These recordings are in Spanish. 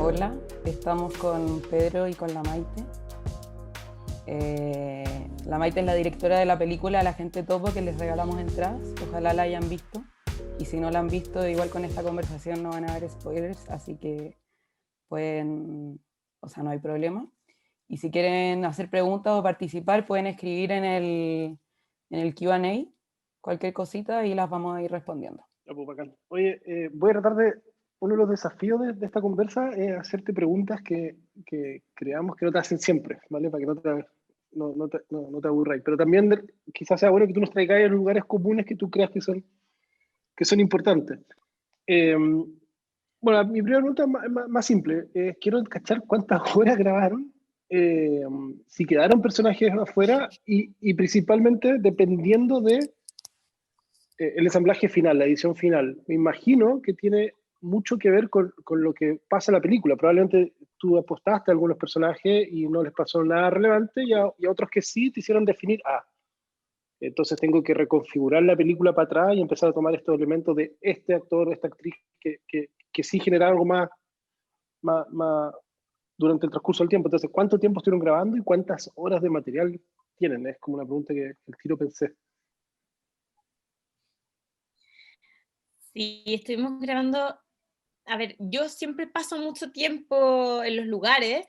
Hola, estamos con Pedro y con la Maite. La Maite es la directora de la película La Gente Topo, que les regalamos entradas. Ojalá la hayan visto. Y si no la han visto, igual con esta conversación no van a haber spoilers, así que pueden, o sea, no hay problema. Y si quieren hacer preguntas o participar, pueden escribir en el Q&A cualquier cosita y las vamos a ir respondiendo. Ya, pues, bacán. Oye, voy a tratar de, uno de los desafíos de esta conversa es hacerte preguntas que creamos que no te hacen siempre, ¿vale? Para que no te aburráis. Pero también quizás sea bueno que tú nos traigas los lugares comunes que tú creas que son importantes. Eh, bueno, mi primera pregunta es más simple. Quiero cachar cuántas horas grabaron, eh, si quedaron personajes afuera y principalmente dependiendo de el ensamblaje final, la edición final. Me imagino que tiene mucho que ver con lo que pasa en la película. Probablemente tú apostaste a algunos personajes y no les pasó nada relevante y a otros que sí te hicieron definir, entonces tengo que reconfigurar la película para atrás y empezar a tomar estos elementos de este actor, de esta actriz, que sí generaron algo más durante el transcurso del tiempo. Entonces, ¿cuánto tiempo estuvieron grabando y cuántas horas de material tienen? Es como una pregunta que el tiro pensé. Sí, estuvimos grabando. A ver, yo siempre paso mucho tiempo en los lugares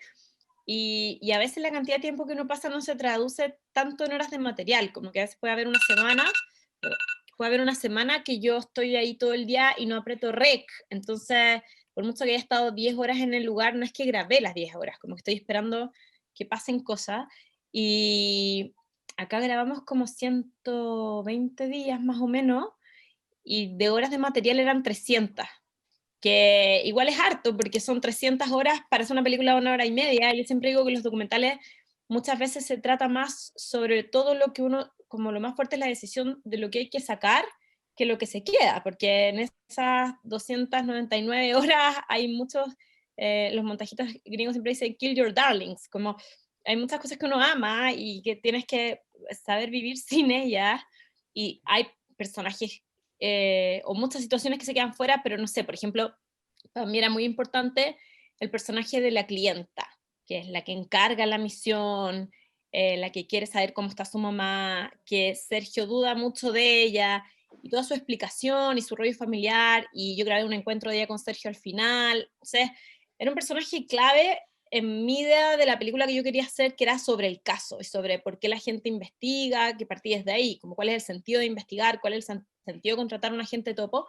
y a veces la cantidad de tiempo que uno pasa no se traduce tanto en horas de material, como que a veces puede haber una semana que yo estoy ahí todo el día y no aprieto rec, entonces por mucho que haya estado 10 horas en el lugar, no es que grabé las 10 horas, como que estoy esperando que pasen cosas, y acá grabamos como 120 días más o menos, y de horas de material eran 300, que igual es harto, porque son 300 horas para hacer una película de 1 hora y media. Yo siempre digo que los documentales muchas veces se trata más sobre todo lo que uno, como lo más fuerte es la decisión de lo que hay que sacar, que lo que se queda, porque en esas 299 horas hay muchos, los montajitos gringos siempre dicen kill your darlings, como hay muchas cosas que uno ama y que tienes que saber vivir sin ellas, y hay personajes o muchas situaciones que se quedan fuera, pero no sé, por ejemplo, para mí era muy importante el personaje de la clienta, que es la que encarga la misión, la que quiere saber cómo está su mamá, que Sergio duda mucho de ella, y toda su explicación y su rollo familiar, y yo grabé un encuentro de ella con Sergio al final. O sea, era un personaje clave en mi idea de la película que yo quería hacer, que era sobre el caso y sobre por qué la gente investiga, que partía desde ahí, como cuál es el sentido de investigar, cuál es el sentido de contratar a un agente topo.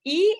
Y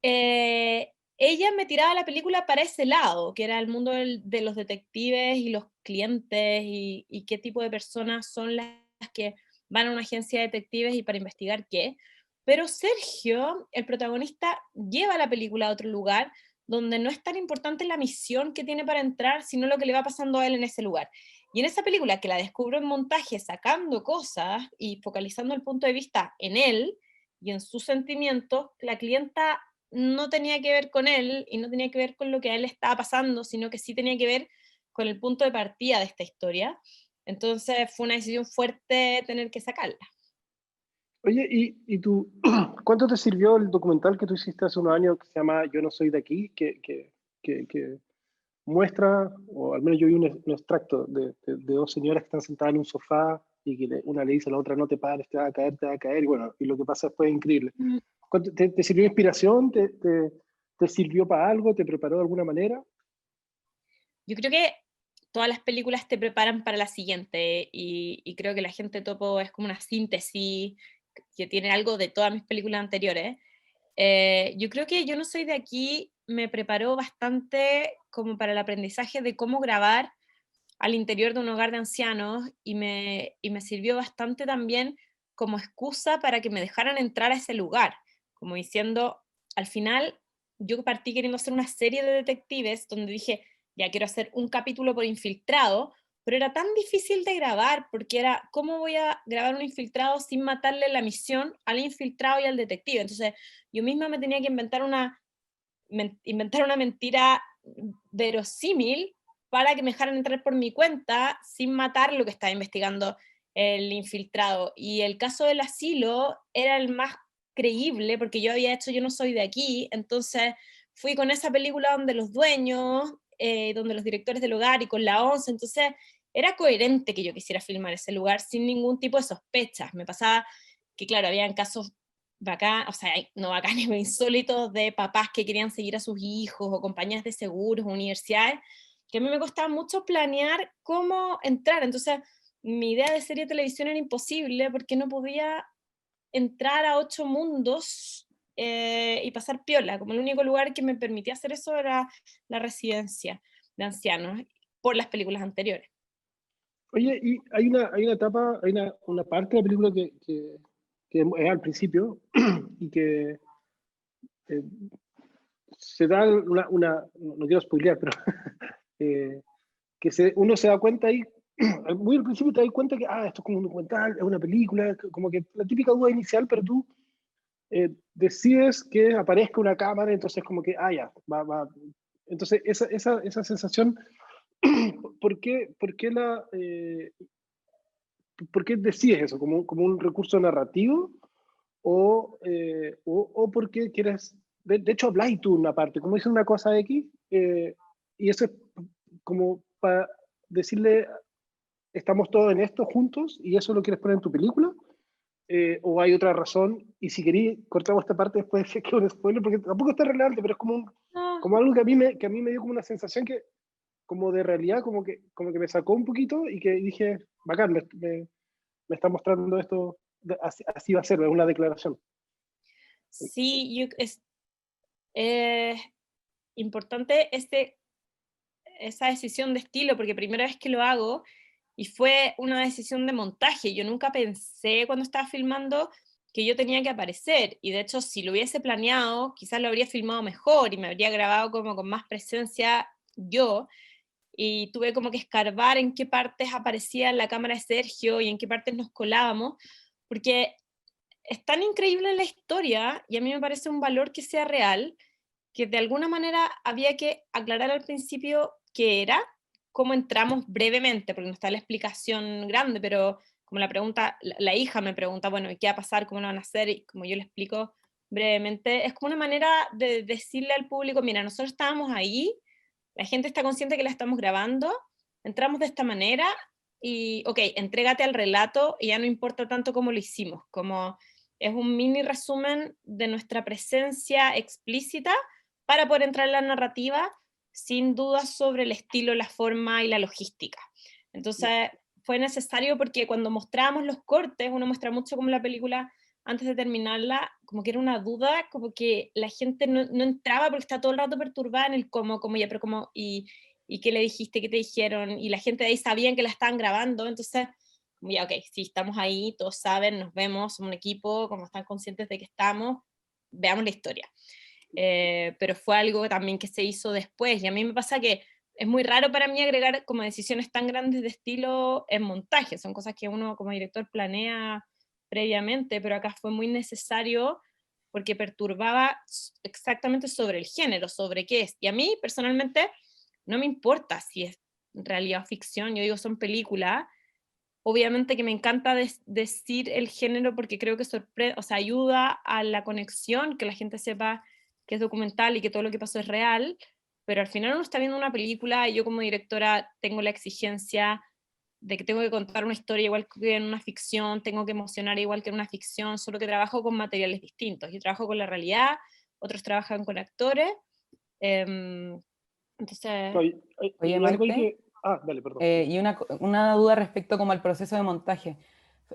ella me tiraba la película para ese lado, que era el mundo de los detectives y los clientes, y qué tipo de personas son las que van a una agencia de detectives y para investigar qué. Pero Sergio, el protagonista, lleva la película a otro lugar donde no es tan importante la misión que tiene para entrar, sino lo que le va pasando a él en ese lugar. Y en esa película, que la descubro en montaje, sacando cosas y focalizando el punto de vista en él y en sus sentimientos, la clienta no tenía que ver con él y no tenía que ver con lo que a él le estaba pasando, sino que sí tenía que ver con el punto de partida de esta historia. Entonces fue una decisión fuerte tener que sacarla. Oye, y tú, ¿cuánto te sirvió el documental que tú hiciste hace unos años que se llama Yo no soy de aquí? Que muestra, o al menos yo vi un extracto de dos señoras que están sentadas en un sofá y que una le dice a la otra, no te pares, te va a caer, y bueno, y lo que pasa después es increíble. Mm. ¿Te sirvió de inspiración? ¿Te sirvió para algo? ¿Te preparó de alguna manera? Yo creo que todas las películas te preparan para la siguiente, y creo que La Gente Topo es como una síntesis que tiene algo de todas mis películas anteriores. Yo creo que Yo no soy de aquí me preparó bastante como para el aprendizaje de cómo grabar al interior de un hogar de ancianos, y me sirvió bastante también como excusa para que me dejaran entrar a ese lugar, como diciendo, al final yo partí queriendo hacer una serie de detectives donde dije, ya quiero hacer un capítulo por infiltrado, pero era tan difícil de grabar porque era, ¿cómo voy a grabar un infiltrado sin matarle la misión al infiltrado y al detective? Entonces yo misma me tenía que inventar una mentira verosímil para que me dejaran entrar por mi cuenta sin matar lo que estaba investigando el infiltrado. Y el caso del asilo era el más creíble porque yo había hecho Yo no soy de aquí, entonces fui con esa película donde los dueños, donde los directores del hogar y con la ONCE, entonces era coherente que yo quisiera filmar ese lugar sin ningún tipo de sospechas. Me pasaba que, claro, habían casos bacán, o sea, no bacanes, pero insólitos de papás que querían seguir a sus hijos, o compañías de seguros, o universidades, que a mí me costaba mucho planear cómo entrar. Entonces, mi idea de serie de televisión era imposible porque no podía entrar a 8 mundos y pasar piola. Como el único lugar que me permitía hacer eso era la residencia de ancianos, por las películas anteriores. Oye, y hay una etapa, una parte de la película que es al principio y que eh, se da no quiero spoilear, pero uno se da cuenta ahí, muy al principio te das cuenta que esto es como un documental, es una película, como que la típica duda inicial, pero tú decides que aparezca una cámara, entonces como que, ya, va. Entonces esa sensación, ¿por qué decides eso? ¿Como un recurso narrativo? ¿O por qué quieres? De hecho, habláis tú una parte, como dice una cosa X, y eso es como para decirle, estamos todos en esto juntos, y eso lo quieres poner en tu película, o hay otra razón, y si queréis, cortamos esta parte después de que un spoiler, porque tampoco está relevante, pero es No, como algo que a mí me dio como una sensación como de realidad, como que me sacó un poquito, y que dije, bacán, me está mostrando esto, así va a ser, es una declaración. sí, es eh, importante esa decisión de estilo, porque primera vez que lo hago, y fue una decisión de montaje. Yo nunca pensé cuando estaba filmando que yo tenía que aparecer, y de hecho si lo hubiese planeado, quizás lo habría filmado mejor y me habría grabado como con más presencia yo, y tuve como que escarbar en qué partes aparecía la cámara de Sergio y en qué partes nos colábamos, porque es tan increíble la historia, y a mí me parece un valor que sea real, que de alguna manera había que aclarar al principio qué era, cómo entramos brevemente, porque no está la explicación grande, pero como la hija me pregunta, bueno, ¿y qué va a pasar? ¿Cómo lo van a hacer? Y como yo le explico brevemente, es como una manera de decirle al público, mira, nosotros estábamos ahí, la gente está consciente que la estamos grabando, entramos de esta manera y, ok, entrégate al relato y ya no importa tanto cómo lo hicimos, como es un mini resumen de nuestra presencia explícita para poder entrar en la narrativa sin dudas sobre el estilo, la forma y la logística. Entonces, fue necesario porque cuando mostramos los cortes, uno muestra mucho como la película, antes de terminarla, como que era una duda, como que la gente no entraba porque está todo el rato perturbada en el cómo ya, pero cómo, y qué le dijiste, qué te dijeron, y la gente de ahí sabían que la estaban grabando, entonces, como ya, ok, sí, estamos ahí, todos saben, nos vemos, somos un equipo, como están conscientes de que estamos, veamos la historia. Pero fue algo también que se hizo después, y a mí me pasa que es muy raro para mí agregar como decisiones tan grandes de estilo en montaje, son cosas que uno como director planea previamente, pero acá fue muy necesario porque perturbaba exactamente sobre el género, sobre qué es, y a mí personalmente no me importa si es realidad o ficción, yo digo son películas, obviamente que me encanta decir el género porque creo que o sea, ayuda a la conexión, que la gente sepa que es documental y que todo lo que pasó es real, pero al final uno está viendo una película y yo como directora tengo la exigencia de que tengo que contar una historia igual que en una ficción, tengo que emocionar igual que en una ficción, solo que trabajo con materiales distintos. Yo trabajo con la realidad, otros trabajan con actores. Entonces, Hay, Oye, hay algo ahí Marte, que... Dale, perdón. y una duda respecto como al proceso de montaje.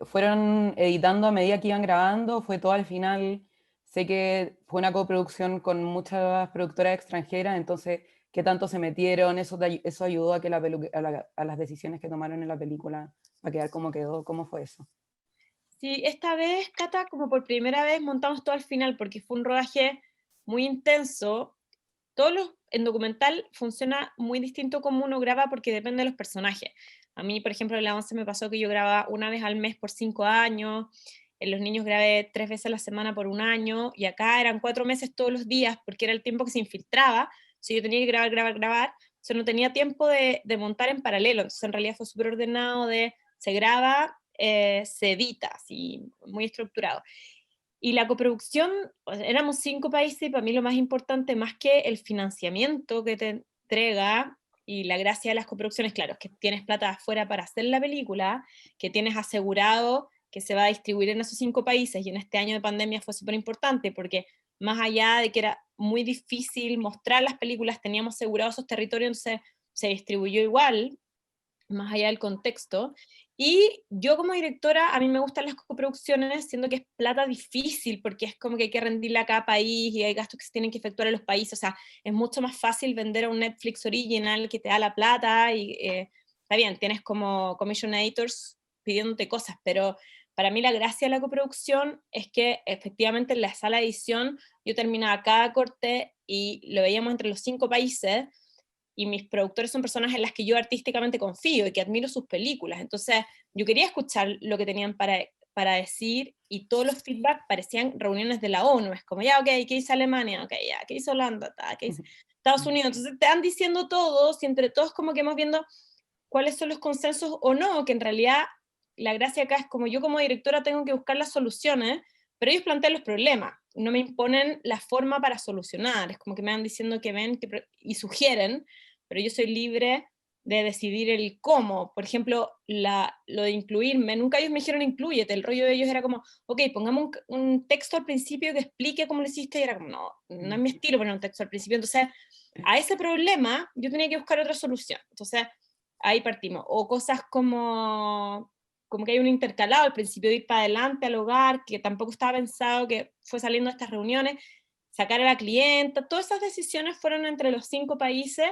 ¿Fueron editando a medida que iban grabando? ¿Fue todo al final? Sé que fue una coproducción con muchas productoras extranjeras, entonces, ¿qué tanto se metieron? ¿Eso ayudó a que a las decisiones que tomaron en la película a quedar como quedó? ¿Cómo fue eso? sí, esta vez, Cata, como por primera vez montamos todo al final, porque fue un rodaje muy intenso. En documental funciona muy distinto como uno graba porque depende de los personajes. A mí, por ejemplo, en la 11 me pasó que yo grababa una vez al mes por 5 años, en Los Niños grabé 3 veces a la semana por un año, y acá eran 4 meses todos los días, porque era el tiempo que se infiltraba, si yo tenía que grabar, o sea, no tenía tiempo de montar en paralelo, entonces en realidad fue súper ordenado se graba, se edita, así, muy estructurado. Y la coproducción, éramos 5 países, y para mí lo más importante, más que el financiamiento que te entrega, y la gracia de las coproducciones, claro, es que tienes plata afuera para hacer la película, que tienes asegurado que se va a distribuir en esos 5 países, y en este año de pandemia fue súper importante, porque más allá de que era muy difícil mostrar las películas, teníamos asegurados esos territorios, entonces se distribuyó igual, más allá del contexto. Y yo como directora, a mí me gustan las coproducciones, siendo que es plata difícil, porque es como que hay que rendirle a cada país, y hay gastos que se tienen que efectuar en los países, o sea, es mucho más fácil vender a un Netflix original que te da la plata, y está bien, tienes como commissionators pidiéndote cosas, pero para mí la gracia de la coproducción es que efectivamente en la sala de edición yo terminaba cada corte y lo veíamos entre los 5 países, y mis productores son personas en las que yo artísticamente confío y que admiro sus películas. Entonces, yo quería escuchar lo que tenían para decir, y todos los feedback parecían reuniones de la ONU. Es como, ya, ok, ¿qué dice Alemania? Ok, ya, ¿qué hizo Holanda? ¿Qué hizo Estados Unidos? Entonces, te van diciendo todos, y entre todos como que hemos viendo cuáles son los consensos o no, que en realidad la gracia acá es como yo como directora tengo que buscar las soluciones, pero ellos plantean los problemas, no me imponen la forma para solucionar, es como que me van diciendo que ven y sugieren, pero yo soy libre de decidir el cómo. Por ejemplo, lo de incluirme, nunca ellos me dijeron inclúyete, el rollo de ellos era como, ok, pongamos un texto al principio que explique cómo lo hiciste, y era como, no, no es mi estilo poner un texto al principio, entonces a ese problema yo tenía que buscar otra solución, entonces ahí partimos. O cosas como que hay un intercalado al principio de ir para adelante al hogar, que tampoco estaba pensado, que fue saliendo de estas reuniones, sacar a la clienta, todas esas decisiones fueron entre los 5 países,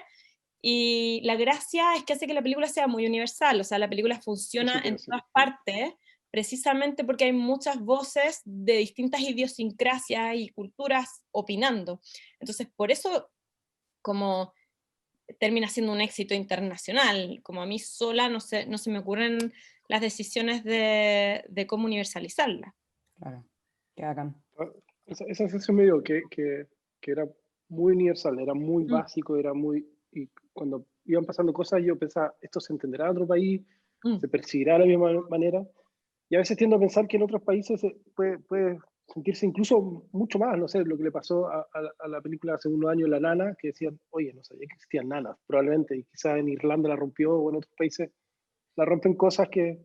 y la gracia es que hace que la película sea muy universal, o sea, la película funciona Súper en así. todas partes, precisamente porque hay muchas voces de distintas idiosincrasias y culturas opinando. Entonces, por eso, como termina siendo un éxito internacional, como a mí sola no se me ocurren las decisiones de cómo universalizarla. Claro, qué bacán. Ah, esa sensación me dio que era muy universal, era muy Mm, básico, era muy... Y cuando iban pasando cosas yo pensaba, esto se entenderá en otro país, mm. se percibirá de la misma manera. Y a veces tiendo a pensar que en otros países puede sentirse incluso mucho más, no sé, lo que le pasó a la película Segundo Año, La Nana, que decían, oye, no sabía que existían nanas, probablemente, y quizás en Irlanda la rompió, o en otros países la rompen cosas que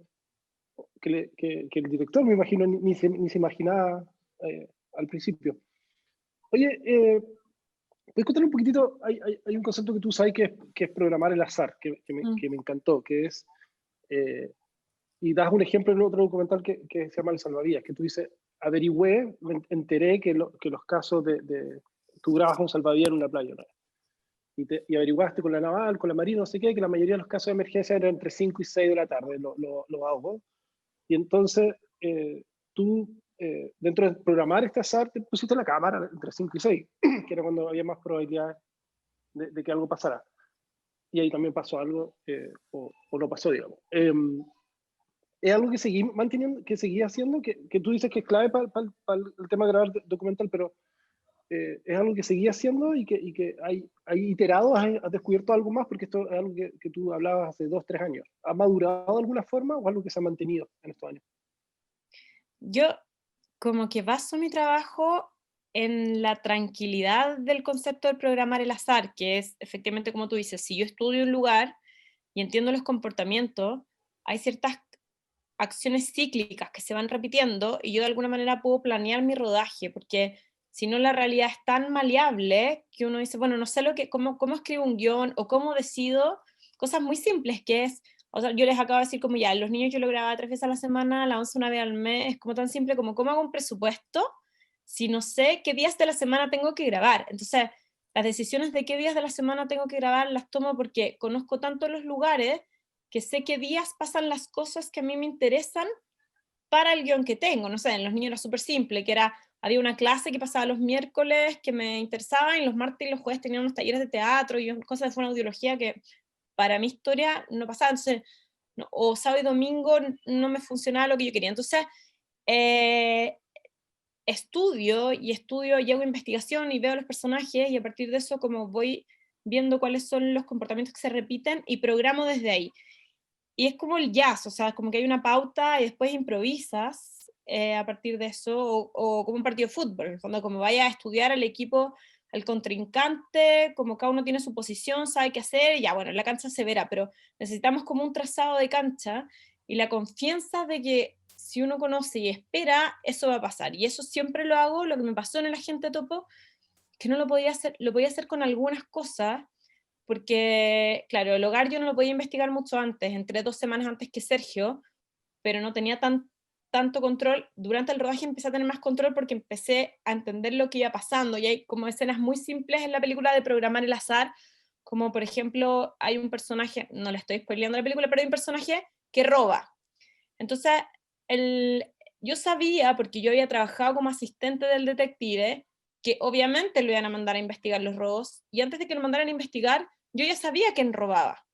el director, me imagino, ni se imaginaba al principio. Oye, ¿puedes contar un poquitito? Hay un concepto que tú sabes que es programar el azar, Mm. que me encantó, que es... eh, y das un ejemplo en otro documental que se llama El Salvavidas, que tú dices, averigüé, me enteré que los casos tú grabas un salvavidas en una playa, ¿no? Y averiguaste con la naval, con la marina, no sé qué, que la mayoría de los casos de emergencia eran entre 5 y 6 de la tarde, los ahogos. Y entonces tú, dentro de programar este azar, te pusiste la cámara entre 5 y 6, que era cuando había más probabilidad de que algo pasara. Y ahí también pasó algo, o no pasó, digamos. Es algo que seguí manteniendo, que seguí haciendo, que tú dices que es clave para el tema de grabar documental, pero es algo que seguí haciendo y que hay iterado, has descubierto algo más, porque esto es algo que tú hablabas hace 2, 3 años. ¿Ha madurado de alguna forma o algo que se ha mantenido en estos años? Yo como que baso mi trabajo en la tranquilidad del concepto de programar el azar, que es efectivamente como tú dices, si yo estudio un lugar y entiendo los comportamientos, hay ciertas acciones cíclicas que se van repitiendo, y yo de alguna manera puedo planear mi rodaje, porque si no la realidad es tan maleable que uno dice, bueno, no sé cómo escribo un guión o cómo decido cosas muy simples, que es, o sea, yo les acabo de decir como ya, los niños yo lo grababa 3 veces a la semana, la 11 una vez al mes, es como tan simple como cómo hago un presupuesto si no sé qué días de la semana tengo que grabar. Entonces, las decisiones de qué días de la semana tengo que grabar las tomo porque conozco tanto los lugares que sé qué días pasan las cosas que a mí me interesan para el guión que tengo. No sé, en los niños era súper simple, que era, había una clase que pasaba los miércoles que me interesaba, y los martes y los jueves tenían unos talleres de teatro y cosas de fonoaudiología que para mi historia no pasaban. Entonces, o sábado y domingo no me funcionaba lo que yo quería. Entonces, eh, estudio y hago investigación y veo los personajes, y a partir de eso como voy viendo cuáles son los comportamientos que se repiten y programo desde ahí. Y es como el jazz, o sea, como que hay una pauta y después improvisas, a partir de eso, o como un partido de fútbol, en el fondo, como vaya a estudiar al equipo, al contrincante, como cada uno tiene su posición, sabe qué hacer, y ya, bueno, la cancha se verá, pero necesitamos como un trazado de cancha, y la confianza de que si uno conoce y espera, eso va a pasar, y eso siempre lo hago. Lo que me pasó en el Agente Topo, que no lo podía hacer, lo podía hacer con algunas cosas, porque, claro, el hogar yo no lo podía investigar mucho antes, entré 2 semanas antes que Sergio, pero no tenía tanto control. Durante el rodaje empecé a tener más control porque empecé a entender lo que iba pasando, y hay como escenas muy simples en la película de programar el azar, como por ejemplo, hay un personaje, no le estoy spoileando la película, pero hay un personaje que roba. Entonces, el, yo sabía, porque yo había trabajado como asistente del detective, que obviamente lo iban a mandar a investigar los robos, y antes de que lo mandaran a investigar, yo ya sabía quién robaba,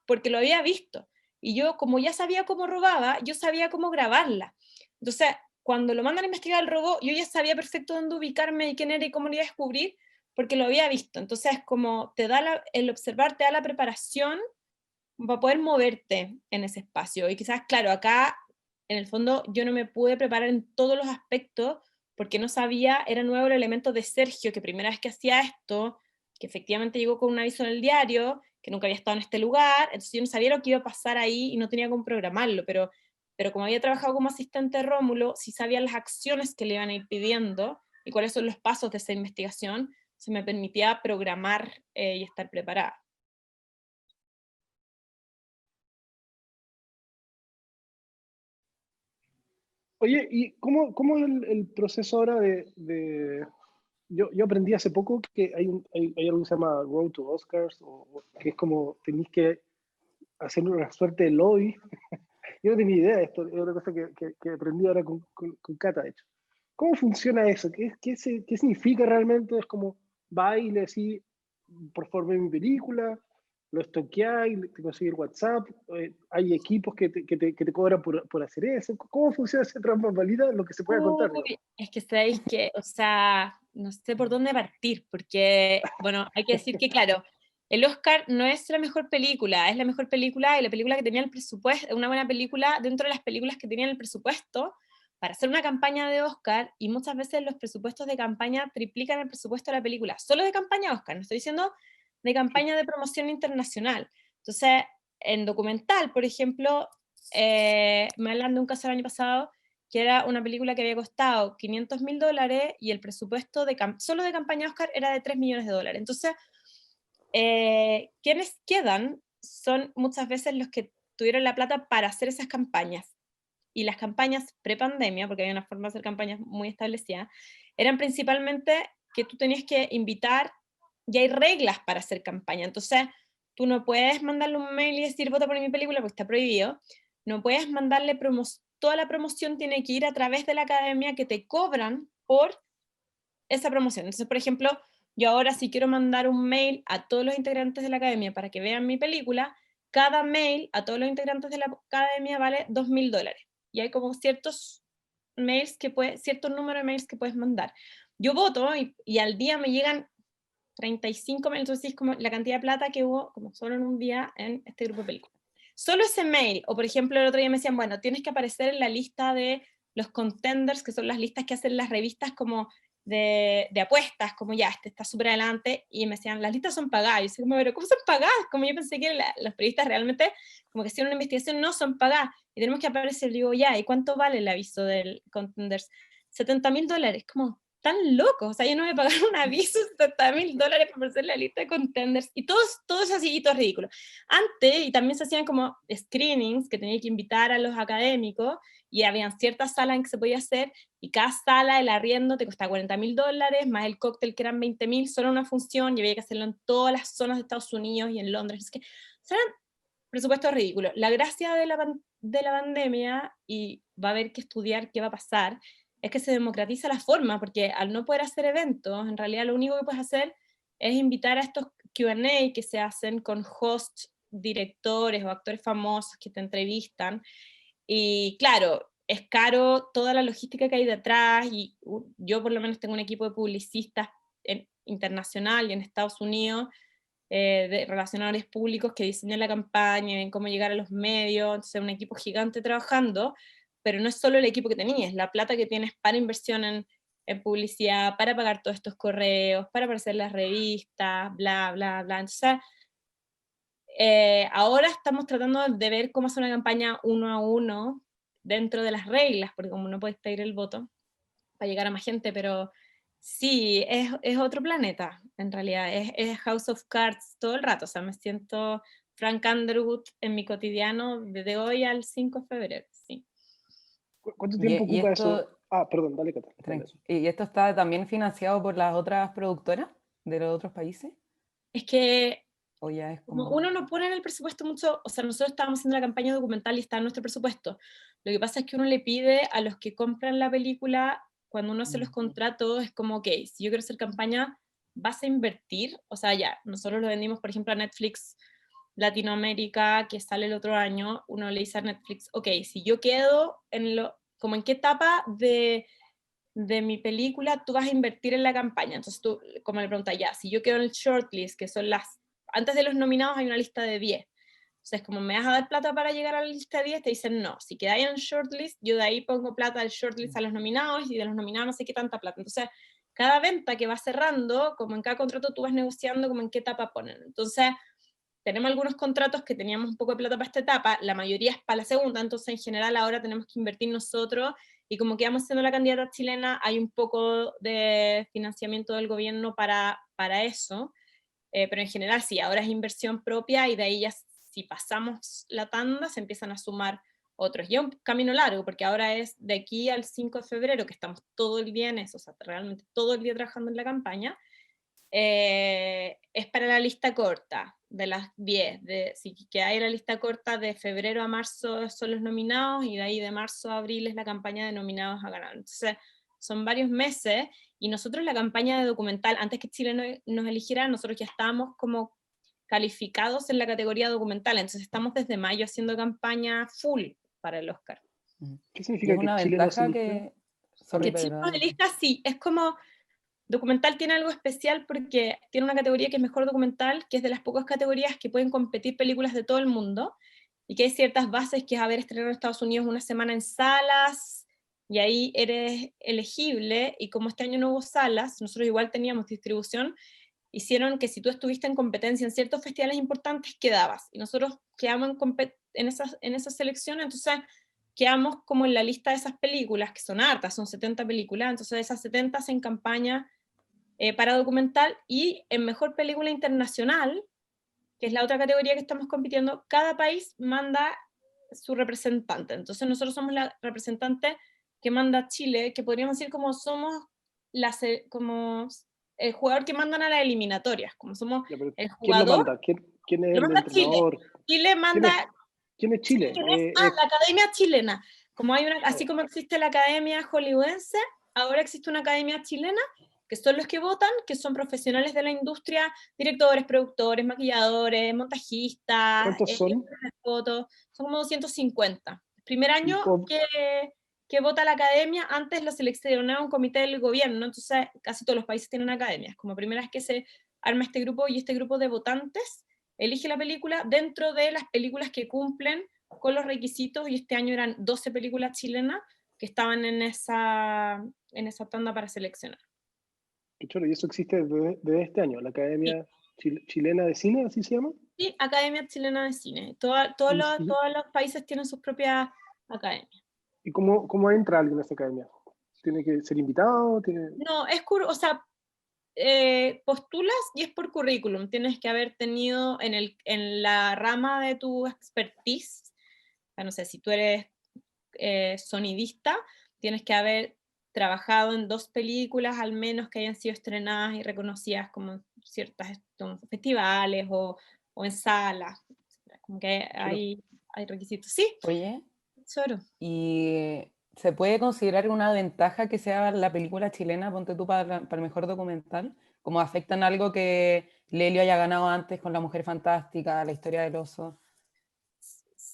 porque lo había visto. Y yo, como ya sabía cómo robaba, yo sabía cómo grabarla. Entonces, cuando lo mandan a investigar el robo, yo ya sabía perfecto dónde ubicarme y quién era y cómo lo iba a descubrir, porque lo había visto. Entonces, como te da el observar te da la preparación para poder moverte en ese espacio. Y quizás, claro, acá, en el fondo, yo no me pude preparar en todos los aspectos, porque no sabía, era nuevo el elemento de Sergio, que primera vez que hacía esto, que efectivamente llegó con un aviso en el diario, que nunca había estado en este lugar, entonces yo no sabía lo que iba a pasar ahí y no tenía cómo programarlo, pero como había trabajado como asistente de Rómulo, sí sabía las acciones que le iban a ir pidiendo y cuáles son los pasos de esa investigación, se me permitía programar y estar preparada. Oye, ¿y cómo es el proceso ahora yo aprendí hace poco que hay algo que se llama Road to Oscars, que es como tenéis que hacer una suerte de lobby. Yo no tenía idea de esto, es una cosa que aprendí ahora con Cata, de hecho. ¿Cómo funciona eso? ¿Qué significa realmente? Es como baile así, por favor, ve mi película, lo estoqueáis, te consigues WhatsApp, hay equipos que te cobran por hacer eso. ¿Cómo funciona ese tras bambalinas? Lo que se puede contar, digamos. Uy, es que sabéis que, o sea, no sé por dónde partir, porque, bueno, hay que decir que, claro, el Oscar no es la mejor película, es la mejor película y la película que tenía el presupuesto, una buena película dentro de las películas que tenían el presupuesto para hacer una campaña de Oscar, y muchas veces los presupuestos de campaña triplican el presupuesto de la película, solo de campaña Oscar, no estoy diciendo de campaña de promoción internacional. Entonces, en documental, por ejemplo, me hablan de un caso el año pasado que era una película que había costado $500.000 y el presupuesto solo de campaña Oscar era de $3 millones. Entonces, quienes quedan son muchas veces los que tuvieron la plata para hacer esas campañas. Y las campañas pre-pandemia, porque había una forma de hacer campañas muy establecida, eran principalmente que tú tenías que invitar, y hay reglas para hacer campaña. Entonces, tú no puedes mandarle un mail y decir vota por mi película porque está prohibido. No puedes mandarle toda la promoción tiene que ir a través de la academia, que te cobran por esa promoción. Entonces, por ejemplo, yo ahora si quiero mandar un mail a todos los integrantes de la academia para que vean mi película, cada mail a todos los integrantes de la academia vale $2.000. Y hay como ciertos mails cierto número de mails que puedes mandar. Yo voto y al día me llegan 35 mails, entonces es como la cantidad de plata que hubo como solo en un día en este grupo de películas. Solo ese mail, o por ejemplo el otro día me decían, bueno, tienes que aparecer en la lista de los contenders, que son las listas que hacen las revistas como de apuestas, como ya, este está súper adelante, y me decían, las listas son pagadas, y yo decía, pero ¿cómo son pagadas? Como yo pensé que los periodistas realmente, como que hacían una investigación, no son pagadas, y tenemos que aparecer, digo, ya, ¿y cuánto vale el aviso del contenders? $70.000, como, tan locos, o sea, yo no me pagaron un aviso $70.000 para hacer la lista de contenders, y todos así, y todo ridículo. Antes, y también se hacían como screenings, que tenía que invitar a los académicos, y habían ciertas salas en que se podía hacer, y cada sala, el arriendo te costaba $40.000, más el cóctel que eran 20.000, solo una función, y había que hacerlo en todas las zonas de Estados Unidos y en Londres, es que, o sea, eran presupuestos ridículos. La gracia de la pandemia, y va a haber que estudiar qué va a pasar, es que se democratiza la forma, porque al no poder hacer eventos, en realidad lo único que puedes hacer es invitar a estos Q&A que se hacen con hosts, directores o actores famosos que te entrevistan, y claro, es caro toda la logística que hay detrás, y yo por lo menos tengo un equipo de publicistas internacional y en Estados Unidos, de relacionadores públicos que diseñan la campaña, ven cómo llegar a los medios, entonces un equipo gigante trabajando, pero no es solo el equipo que tenías, es la plata que tienes para inversión en publicidad, para pagar todos estos correos, para aparecer en las revistas, bla, bla, bla. Entonces, ahora estamos tratando de ver cómo hacer una campaña uno a uno dentro de las reglas, porque como no puedes pedir el voto para llegar a más gente, pero sí, es otro planeta, en realidad, es House of Cards todo el rato, o sea, me siento Frank Underwood en mi cotidiano desde hoy al 5 de febrero, sí. ¿Cuánto tiempo Y ocupa esto, eso? Ah, perdón, dale, Cata. Dale. ¿y esto está también financiado por las otras productoras de los otros países? Es que ¿O ya es como como...? uno no pone en el presupuesto mucho, o sea, nosotros estábamos haciendo la campaña documental y está en nuestro presupuesto. Lo que pasa es que uno le pide a los que compran la película, cuando uno hace los contratos, es como, ok, si yo quiero hacer campaña, ¿vas a invertir? O sea, ya, nosotros lo vendimos, por ejemplo, a Netflix Latinoamérica, que sale el otro año, uno le dice a Netflix, ok, si yo quedo en lo, como en qué etapa de mi película tú vas a invertir en la campaña. Entonces tú, como le preguntas, ya, si yo quedo en el shortlist, que son antes de los nominados hay una lista de 10. Entonces, como me vas a dar plata para llegar a la lista de 10, te dicen no. Si quedáis en el shortlist, yo de ahí pongo plata del shortlist a los nominados y de los nominados no sé qué tanta plata. Entonces, cada venta que va cerrando, como en cada contrato tú vas negociando como en qué etapa ponen. Entonces, tenemos algunos contratos que teníamos un poco de plata para esta etapa, la mayoría es para la segunda, entonces en general ahora tenemos que invertir nosotros, y como que vamos siendo la candidata chilena, hay un poco de financiamiento del gobierno para eso, pero en general sí, ahora es inversión propia, y de ahí ya si pasamos la tanda se empiezan a sumar otros. Y es un camino largo, porque ahora es de aquí al 5 de febrero, que estamos todo el día en eso, o sea, realmente todo el día trabajando en la campaña, es para la lista corta de las 10. Si que hay la lista corta de febrero a marzo son los nominados, y de ahí de marzo a abril es la campaña de nominados a ganar. Entonces, son varios meses, y nosotros la campaña de documental, antes que Chile nos eligiera, nosotros ya estábamos como calificados en la categoría documental, entonces estamos desde mayo haciendo campaña full para el Oscar. ¿Qué Y significa es que una Chile no se ventaja elija? que... Sorry, Que Chile nos perdón. elija, sí, es como... Documental tiene algo especial porque tiene una categoría que es mejor documental, que es de las pocas categorías que pueden competir películas de todo el mundo, y que hay ciertas bases, que es haber estrenado en Estados Unidos una semana en salas, y ahí eres elegible, y como este año no hubo salas, nosotros igual teníamos distribución, hicieron que si tú estuviste en competencia en ciertos festivales importantes, quedabas, y nosotros quedamos en esas selecciones, entonces quedamos como en la lista de esas películas, que son hartas, son 70 películas, entonces de esas 70 se en campaña para documental, y en mejor película internacional, que es la otra categoría que estamos compitiendo, cada país manda su representante. Entonces nosotros somos la representante que manda Chile, que podríamos decir como somos como el jugador que mandan a las eliminatorias, como somos Ya, pero el ¿quién lo jugador, manda? ¿Quién es lo el manda Chile. entrenador? Chile ¿Quién es, manda, quién es Chile? la Academia Chilena. Como hay así como existe la Academia Hollywoodense, ahora existe una Academia Chilena, que son los que votan, que son profesionales de la industria, directores, productores, maquilladores, montajistas, ¿Cuántos son? de fotos, son como 250. El primer ¿Y año que vota la academia, antes la seleccionaba un comité del gobierno, entonces casi todos los países tienen academias, como primera vez que se arma este grupo, y este grupo de votantes elige la película dentro de las películas que cumplen con los requisitos, y este año eran 12 películas chilenas que estaban en esa tanda para seleccionar. Qué choro, y eso existe desde este año, la Sí, Academia Chilena de Cine, ¿así se llama? sí, Academia Chilena de Cine. ¿Y, Todos los países tienen sus propias academias. y cómo entra alguien a esa academia? ¿Tiene que ser invitado? No, o sea, postulas y es por currículum. Tienes que haber tenido en la rama de tu expertise, no sé, si tú eres sonidista, tienes que haber trabajado en 2 películas al menos que hayan sido estrenadas y reconocidas como en ciertos festivales o en salas. Como que Choro. hay requisitos. Sí, Oye, choro. ¿y se puede considerar una ventaja que sea la película chilena, ponte tú, para el mejor documental? ¿Como afecta en algo que Lelio haya ganado antes con La Mujer Fantástica, La Historia del Oso?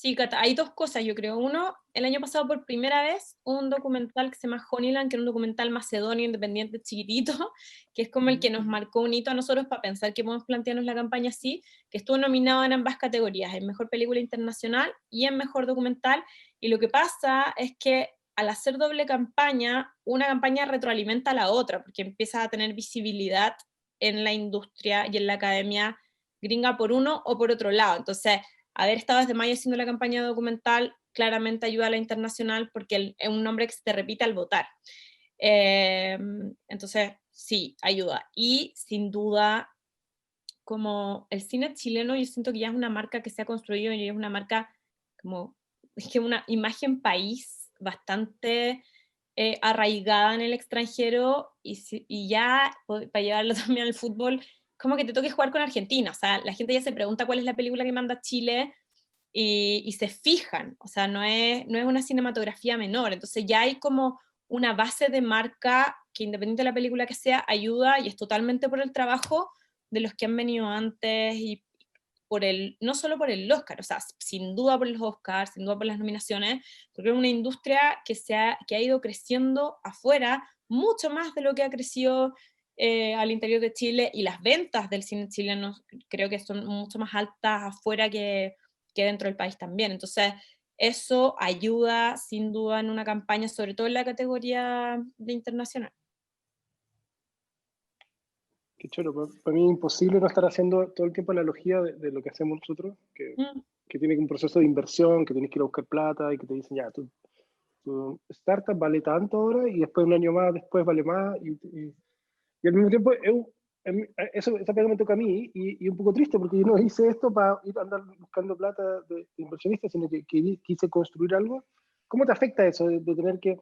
Sí, Cata, hay dos cosas, yo creo. Uno, el año pasado por primera vez, un documental que se llama Honeyland, que era un documental macedonio independiente chiquitito, que es como el que nos marcó un hito a nosotros para pensar que podemos plantearnos la campaña así, que estuvo nominado en ambas categorías, en Mejor Película Internacional y en Mejor Documental. Y lo que pasa es que al hacer doble campaña, una campaña retroalimenta a la otra, porque empieza a tener visibilidad en la industria y en la academia gringa por uno o por otro lado. Entonces, haber estado desde mayo haciendo la campaña documental claramente ayuda a la internacional porque es un nombre que se te repite al votar. Entonces, sí, ayuda. Y sin duda, como el cine chileno, yo siento que ya es una marca que se ha construido y es una marca como, es que una imagen país bastante arraigada en el extranjero y ya, para llevarlo también al fútbol, como que te toque jugar con Argentina. O sea, la gente ya se pregunta cuál es la película que manda Chile y se fijan, o sea, no es una cinematografía menor, entonces ya hay como una base de marca que independiente de la película que sea, ayuda y es totalmente por el trabajo de los que han venido antes y no solo por el Oscar, o sea, sin duda por los Oscars, sin duda por las nominaciones, porque es una industria que ha ido creciendo afuera mucho más de lo que ha crecido al interior de Chile, y las ventas del cine chileno creo que son mucho más altas afuera que dentro del país también. Entonces, eso ayuda sin duda en una campaña, sobre todo en la categoría de internacional. Qué chulo, para mí es imposible no estar haciendo todo el tiempo analogía de lo que hacemos nosotros, Mm. que tiene un proceso de inversión, que tienes que ir a buscar plata y que te dicen, ya, tu startup vale tanto ahora y después un año más, después vale más. Y al mismo tiempo, esa pega me toca a mí y un poco triste porque yo no hice esto para ir a andar buscando plata de inversionistas, sino que quise construir algo. ¿Cómo te afecta eso de tener que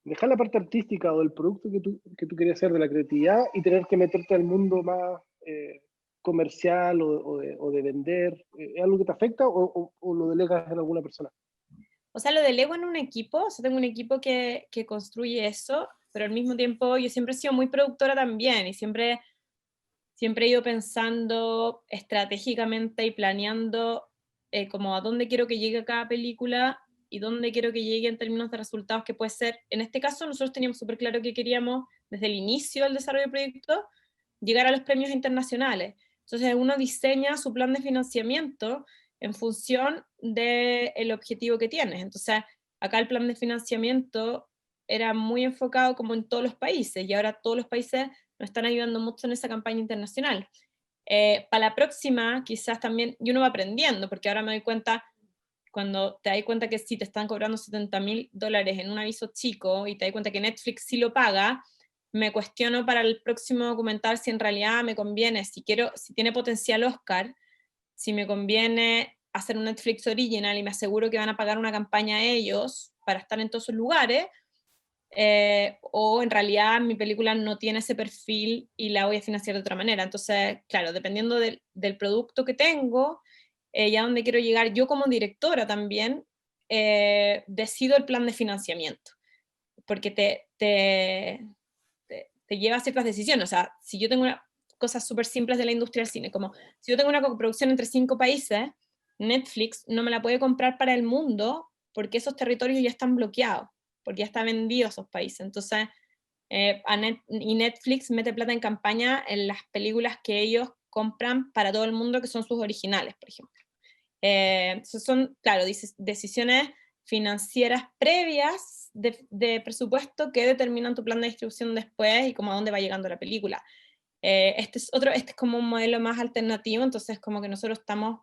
dejar la parte artística o del producto que tú querías hacer, de la creatividad, y tener que meterte al mundo más comercial o de vender? ¿Es algo que te afecta o lo delegas en alguna persona? O sea, lo delego en un equipo, o sea, tengo un equipo que construye eso, pero al mismo tiempo yo siempre he sido muy productora también y siempre he ido pensando estratégicamente y planeando como a dónde quiero que llegue cada película y dónde quiero que llegue en términos de resultados, que puede ser, en este caso nosotros teníamos súper claro que queríamos desde el inicio del desarrollo del proyecto llegar a los premios internacionales. Entonces uno diseña su plan de financiamiento en función del objetivo que tienes. Entonces acá el plan de financiamiento era muy enfocado como en todos los países y ahora todos los países nos están ayudando mucho en esa campaña internacional. Para la próxima, quizás también, y uno va aprendiendo, porque ahora me doy cuenta, cuando te das cuenta que si te están cobrando $70.000 en un aviso chico y te das cuenta que Netflix sí lo paga, me cuestiono para el próximo documental si en realidad me conviene, si tiene potencial Oscar, si me conviene hacer un Netflix original y me aseguro que van a pagar una campaña a ellos para estar en todos sus lugares, o en realidad mi película no tiene ese perfil y la voy a financiar de otra manera. Entonces, claro, dependiendo del producto que tengo y a dónde quiero llegar, yo como directora también decido el plan de financiamiento, porque te lleva a ciertas decisiones. O sea, si yo tengo cosas súper simples de la industria del cine, como si yo tengo una coproducción entre 5 países, Netflix no me la puede comprar para el mundo porque esos territorios ya están bloqueados, porque ya está vendido a esos países. Entonces, y Netflix mete plata en campaña en las películas que ellos compran para todo el mundo, que son sus originales, por ejemplo. Son, claro, decisiones financieras previas de presupuesto que determinan tu plan de distribución después y cómo a dónde va llegando la película. Este es como un modelo más alternativo, entonces como que nosotros estamos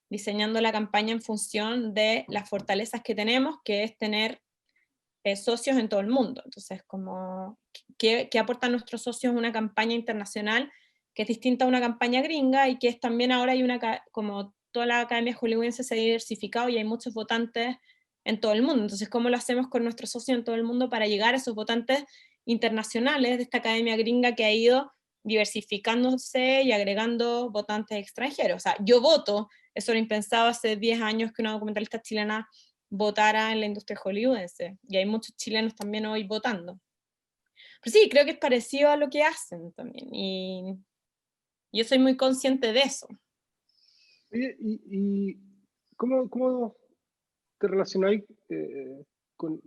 diseñando la campaña en función de las fortalezas que tenemos, que es tener socios en todo el mundo. Entonces, como, ¿qué aportan nuestros socios en una campaña internacional que es distinta a una campaña gringa y que es también ahora hay como toda la academia hollywoodense se ha diversificado y hay muchos votantes en todo el mundo? Entonces, ¿cómo lo hacemos con nuestros socios en todo el mundo para llegar a esos votantes internacionales de esta academia gringa que ha ido diversificándose y agregando votantes extranjeros? O sea, yo voto, eso era impensado hace 10 años que una documentalista chilena votara en la industria hollywoodense, y hay muchos chilenos también hoy votando. Pero sí, creo que es parecido a lo que hacen también, y yo soy muy consciente de eso. Oye, ¿y cómo te relacionáis con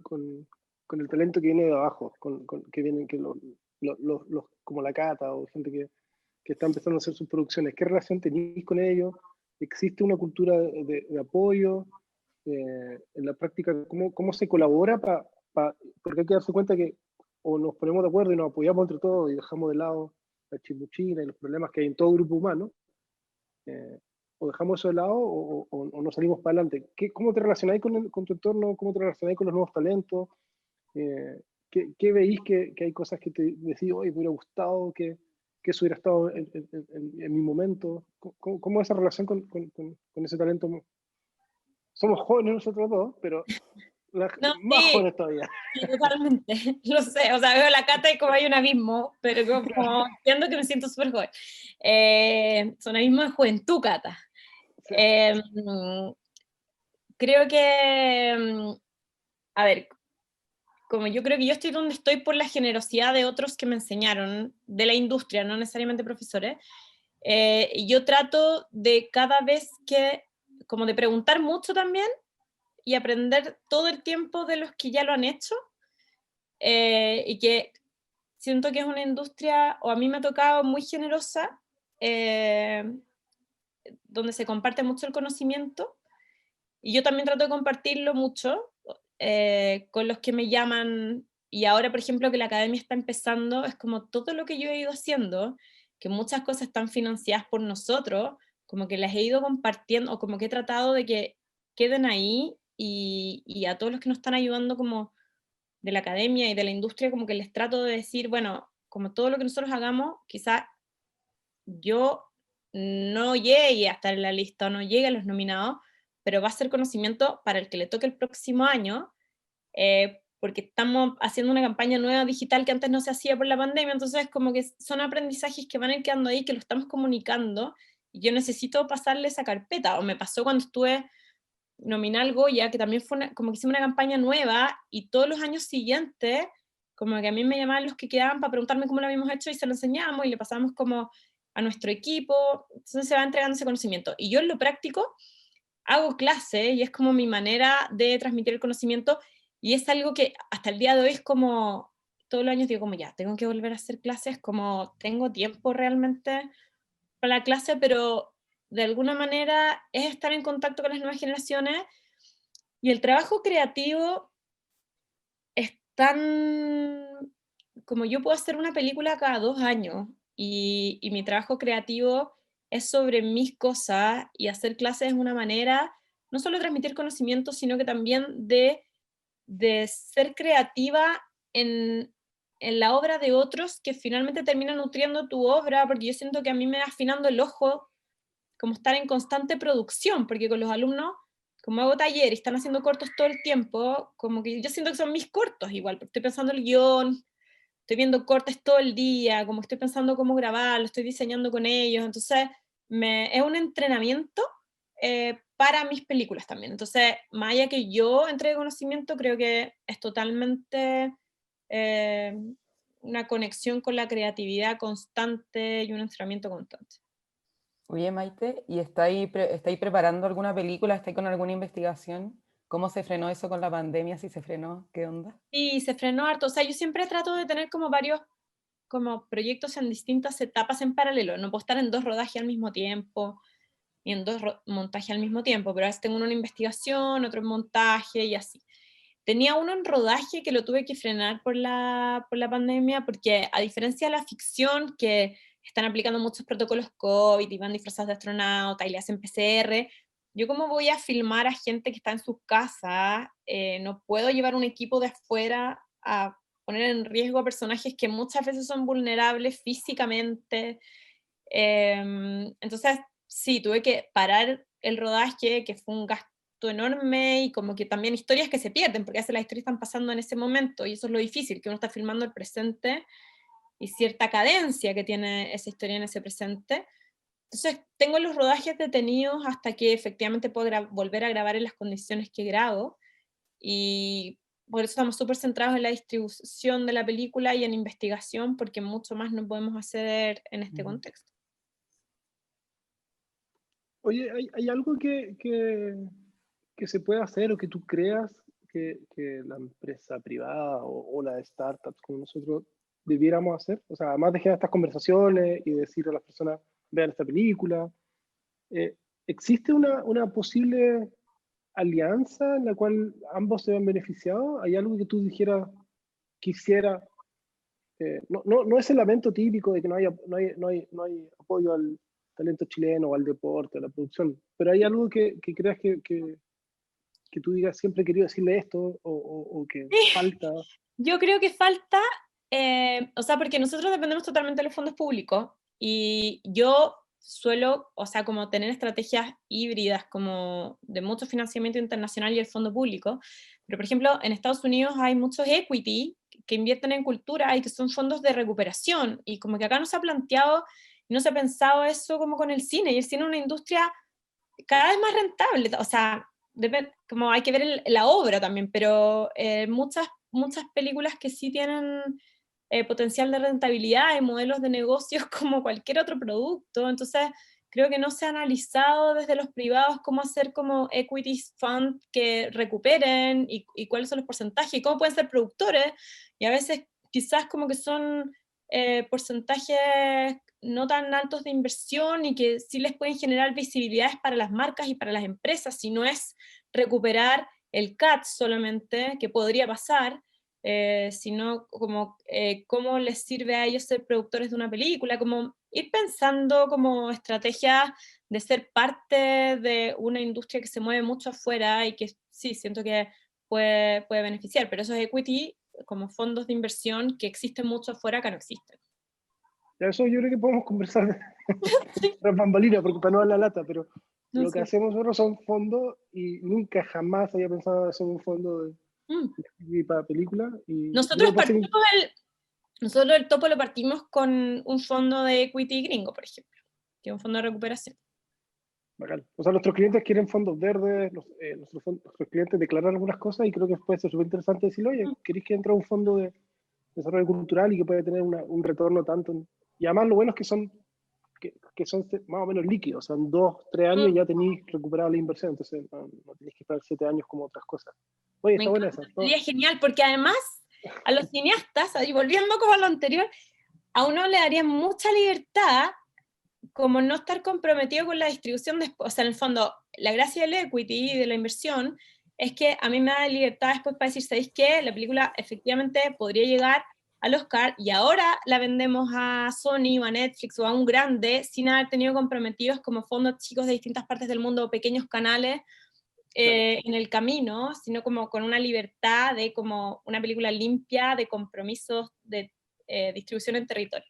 el talento que viene de abajo, que vienen como la Cata o gente que está empezando a hacer sus producciones? ¿Qué relación tenéis con ellos? ¿Existe una cultura de apoyo? En la práctica, ¿cómo se colabora? Porque hay que darse cuenta que o nos ponemos de acuerdo y nos apoyamos entre todos y dejamos de lado la chimuchina y los problemas que hay en todo grupo humano, o dejamos eso de lado o no salimos para adelante. ¿Cómo te relacionáis con tu entorno? ¿Cómo te relacionáis con los nuevos talentos? ¿Qué veis que hay cosas que te decís, hoy me hubiera gustado que eso hubiera estado en mi momento? ¿Cómo es esa relación con ese talento? Somos jóvenes nosotros dos, pero No, más sí, jóvenes todavía. sí, totalmente, lo sé, o sea, veo la Cata y como hay un abismo, pero como entiendo que me siento súper joven. Es un abismo de juventud, Cata. Sí. Creo que, a ver, como yo creo que yo estoy donde estoy por la generosidad de otros que me enseñaron, de la industria, no necesariamente profesores, y yo trato de cada vez como de preguntar mucho también, y aprender todo el tiempo de los que ya lo han hecho, y que siento que es una industria, o a mí me ha tocado muy generosa, donde se comparte mucho el conocimiento, y yo también trato de compartirlo mucho con los que me llaman, y ahora, por ejemplo, que la academia está empezando, es como todo lo que yo he ido haciendo, que muchas cosas están financiadas por nosotros, como que las he ido compartiendo, o como que he tratado de que queden ahí, y a todos los que nos están ayudando como de la academia y de la industria, como que les trato de decir, bueno, como todo lo que nosotros hagamos, quizás yo no llegue a estar en la lista o no llegue a los nominados, pero va a ser conocimiento para el que le toque el próximo año, porque estamos haciendo una campaña nueva digital que antes no se hacía por la pandemia, entonces como que son aprendizajes que van a ir quedando ahí, que lo estamos comunicando, y yo necesito pasarle esa carpeta, o me pasó cuando estuve nominal Goya, que también fue como que hicimos una campaña nueva, y todos los años siguientes, como que a mí me llamaban los que quedaban para preguntarme cómo lo habíamos hecho, y se lo enseñamos, y le pasamos como a nuestro equipo, entonces se va entregando ese conocimiento. Y yo en lo práctico hago clase, y es como mi manera de transmitir el conocimiento, y es algo que hasta el día de hoy es como, todos los años digo como ya, tengo que volver a hacer clases, como tengo tiempo realmente para la clase, pero de alguna manera es estar en contacto con las nuevas generaciones, y el trabajo creativo es tan, como yo puedo hacer una película cada 2 años, y mi trabajo creativo es sobre mis cosas, y hacer clases es una manera, no solo de transmitir conocimiento, sino que también de ser creativa en la obra de otros, que finalmente terminan nutriendo tu obra, porque yo siento que a mí me va afinando el ojo como estar en constante producción, porque con los alumnos, como hago taller y están haciendo cortos todo el tiempo, como que yo siento que son mis cortos igual, porque estoy pensando el guión, estoy viendo cortes todo el día, como estoy pensando cómo grabarlo, estoy diseñando con ellos, entonces es un entrenamiento para mis películas también. Entonces, más allá que yo entregue conocimiento, creo que es totalmente eh, una conexión con la creatividad constante y un entrenamiento constante. Oye, Maite, ¿y estáis preparando alguna película? ¿Estáis con alguna investigación? ¿Cómo se frenó eso con la pandemia? ¿Si se frenó? ¿Qué onda? Y se frenó harto, o sea, yo siempre trato de tener como varios como proyectos en distintas etapas en paralelo, no puedo estar en 2 rodajes al mismo tiempo, ni en 2 montajes al mismo tiempo, pero a veces tengo uno en investigación, otro en montaje y así. Tenía uno en rodaje que lo tuve que frenar por la pandemia, porque a diferencia de la ficción, que están aplicando muchos protocolos COVID y van disfrazados de astronauta y le hacen PCR, yo como voy a filmar a gente que está en sus casas, no puedo llevar un equipo de afuera a poner en riesgo a personajes que muchas veces son vulnerables físicamente. Entonces, sí, tuve que parar el rodaje, que fue un gasto enorme, y como que también historias que se pierden, porque a veces las historias están pasando en ese momento, y eso es lo difícil, que uno está filmando el presente y cierta cadencia que tiene esa historia en ese presente. Entonces, tengo los rodajes detenidos hasta que efectivamente puedo volver a grabar en las condiciones que grabo, y por eso estamos súper centrados en la distribución de la película y en investigación, porque mucho más no podemos hacer en este contexto. Oye, hay algo que que se puede hacer o que tú creas que la empresa privada o la de startups como nosotros debiéramos hacer? O sea, además de generar estas conversaciones y decir a las personas, vean esta película, ¿existe una posible alianza en la cual ambos se ven beneficiados? ¿Hay algo que tú dijeras, quisiera? No es el lamento típico de que no hay apoyo al talento chileno o al deporte, a la producción, pero hay algo que creas que tú digas, siempre he querido decirle esto, o que falta. Yo creo que falta, o sea, porque nosotros dependemos totalmente de los fondos públicos y yo suelo, o sea, como tener estrategias híbridas como de mucho financiamiento internacional y el fondo público, pero por ejemplo en Estados Unidos hay muchos equity que invierten en cultura y que son fondos de recuperación y como que acá no se ha planteado, no se ha pensado eso como con el cine, y el cine es una industria cada vez más rentable, o sea, como hay que ver la obra también, pero muchas películas que sí tienen potencial de rentabilidad y modelos de negocios como cualquier otro producto, entonces creo que no se ha analizado desde los privados cómo hacer como equity fund que recuperen y cuáles son los porcentajes y cómo pueden ser productores, y a veces quizás como que son porcentajes no tan altos de inversión y que sí les pueden generar visibilidades para las marcas y para las empresas, si no es recuperar el CAT solamente, que podría pasar, sino como cómo les sirve a ellos ser productores de una película, como ir pensando como estrategia de ser parte de una industria que se mueve mucho afuera y que sí, siento que puede beneficiar, pero esos equity como fondos de inversión que existen mucho afuera, acá no existen. Ya, eso yo creo que podemos conversar tras bambalinas, porque para no dar la lata, pero No lo que sé. hacemos nosotros son fondos, y nunca jamás había pensado en hacer un fondo Mm. para película. Y yo Nosotros creo que puede ser nosotros el topo lo partimos con un fondo de equity gringo, por ejemplo, que es un fondo de recuperación. bacán. O sea, nuestros clientes quieren fondos verdes, nuestros clientes declaran algunas cosas, y creo que puede ser súper interesante decirle, oye, ¿queréis que entre un fondo de desarrollo cultural y que puede tener un retorno tanto? Y además lo bueno es que son más o menos líquidos, o sea, en 2, 3 años ya tenéis recuperado la inversión, entonces no tenéis que esperar 7 años como otras cosas. Oye, Me está buena encanta, esa, ¿no? sería genial, porque además a los cineastas, y volviendo como a lo anterior, a uno le daría mucha libertad como no estar comprometido con la distribución después, o sea, en el fondo, la gracia del equity y de la inversión es que a mí me da libertad después para decir, ¿sabéis qué? La película efectivamente podría llegar al Oscar y ahora la vendemos a Sony o a Netflix o a un grande sin haber tenido comprometidos como fondos chicos de distintas partes del mundo o pequeños canales en el camino, sino como con una libertad de como una película limpia de compromisos de distribución en territorio.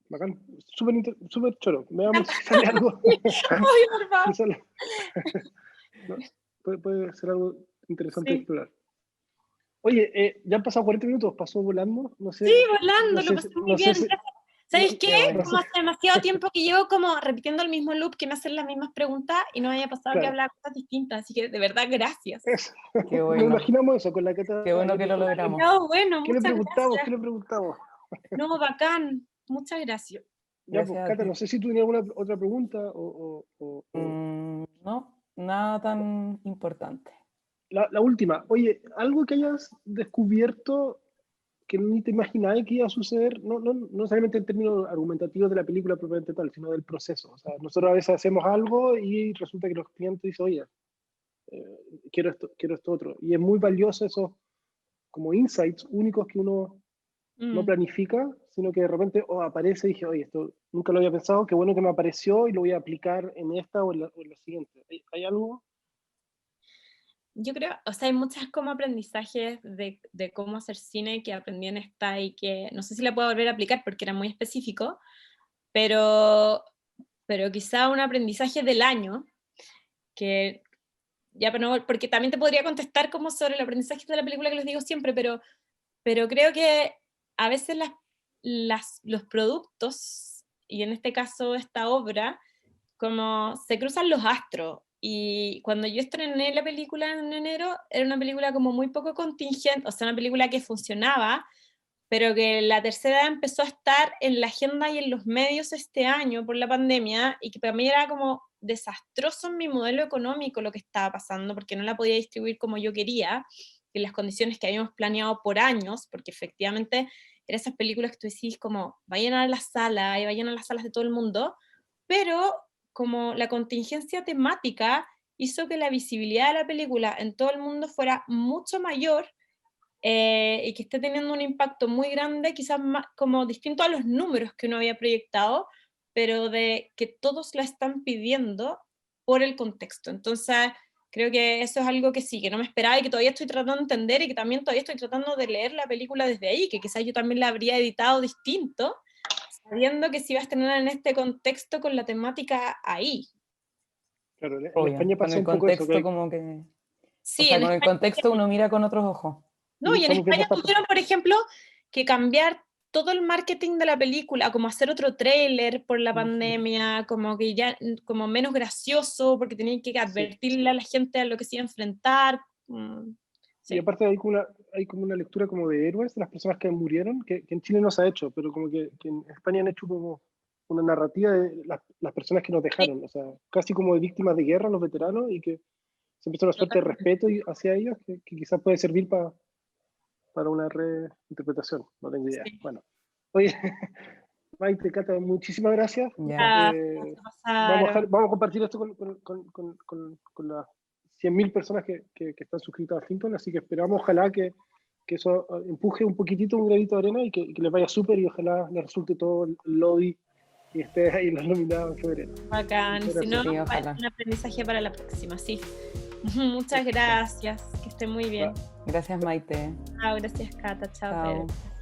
Bacán, súper choro. Veamos si sale algo. Ay, por favor. Si sale. No, puede ser algo interesante de Sí. explorar. Oye, ya han pasado 40 minutos, pasó volando. No Sí, sé, volando, lo pasé muy no sé bien. si, ¿Sabéis qué? Qué bueno. Como hace demasiado tiempo que llevo como repitiendo el mismo loop que me hacen las mismas preguntas y no me había pasado que claro, hablar cosas distintas, así que de verdad gracias. eso. Qué Nos bueno. imaginamos eso con la Cata. Qué bueno Ayer que lo dijo, logramos. No, bueno, ¿qué le muchas preguntamos? ¿Qué gracias. le preguntamos? No, bacán, muchas gracias. Ya, pues, Gracias a Cata, ti. no sé si tú tenías alguna otra pregunta No, nada tan importante. la última. Oye, algo que hayas descubierto que ni te imaginabas que iba a suceder, no necesariamente en términos argumentativos de la película propiamente tal, sino del proceso. O sea, nosotros a veces hacemos algo y resulta que los clientes dicen, oye, quiero esto otro. Y es muy valioso esos como insights únicos que uno no planifica, sino que de repente aparece y dije, oye, esto nunca lo había pensado, qué bueno que me apareció y lo voy a aplicar en esta o en la siguiente. ¿Hay algo? Yo creo, o sea, hay muchas como aprendizajes de cómo hacer cine que aprendí en esta y que no sé si la puedo volver a aplicar porque era muy específico, pero quizá un aprendizaje del año, que ya, pero no, porque también te podría contestar como sobre el aprendizaje de la película que les digo siempre, pero creo que a veces los productos, y en este caso esta obra, como se cruzan los astros. Y cuando yo estrené la película en enero, era una película como muy poco contingente, o sea, una película que funcionaba, pero que la tercera empezó a estar en la agenda y en los medios este año por la pandemia, y que para mí era como desastroso en mi modelo económico lo que estaba pasando, porque no la podía distribuir como yo quería, en las condiciones que habíamos planeado por años, porque efectivamente eran esas películas que tú decís como, vayan a la sala, y vayan a las salas de todo el mundo, pero como la contingencia temática hizo que la visibilidad de la película en todo el mundo fuera mucho mayor, y que esté teniendo un impacto muy grande, quizás más, como distinto a los números que uno había proyectado, pero de que todos la están pidiendo por el contexto. Entonces, creo que eso es algo que sí, que no me esperaba y que todavía estoy tratando de entender y que también todavía estoy tratando de leer la película desde ahí, que quizás yo también la habría editado distinto, sabiendo que se iba a estrenar en este contexto con la temática ahí. Claro, en Obvio, España con pasó el un poco eso, contexto como que... Sí, O sea, en con el España, contexto uno mira con otros ojos. no, y en estamos viendo España tuvieron, por ejemplo, que cambiar todo el marketing de la película, como hacer otro tráiler por la pandemia, como que ya, como menos gracioso, porque tenían que advertirle a la gente a lo que se iba a enfrentar. Y Sí. aparte hay como una lectura como de héroes, de las personas que murieron, que en Chile no se ha hecho, pero como que en España han hecho como una narrativa de las personas que nos dejaron, o sea, casi como de víctimas de guerra, los veteranos, y que se empezó una suerte de respeto hacia ellos, que quizás puede servir para una reinterpretación, no tengo idea. Sí. Bueno, oye, Maite, Cata, muchísimas gracias. Ya. Vamos a compartir esto con las 100.000 personas que están suscritas a Finton, así que esperamos, ojalá que eso empuje un poquitito, un granito de arena y que les vaya súper y ojalá les resulte todo el lobby y esté ahí en los nominados en febrero. Bacán, Muchas si no, Sí, ojalá. un aprendizaje para la próxima, sí. Muchas gracias, que esté muy bien. Gracias, Maite. Chao, gracias Cata, chao, Chao. Pedro.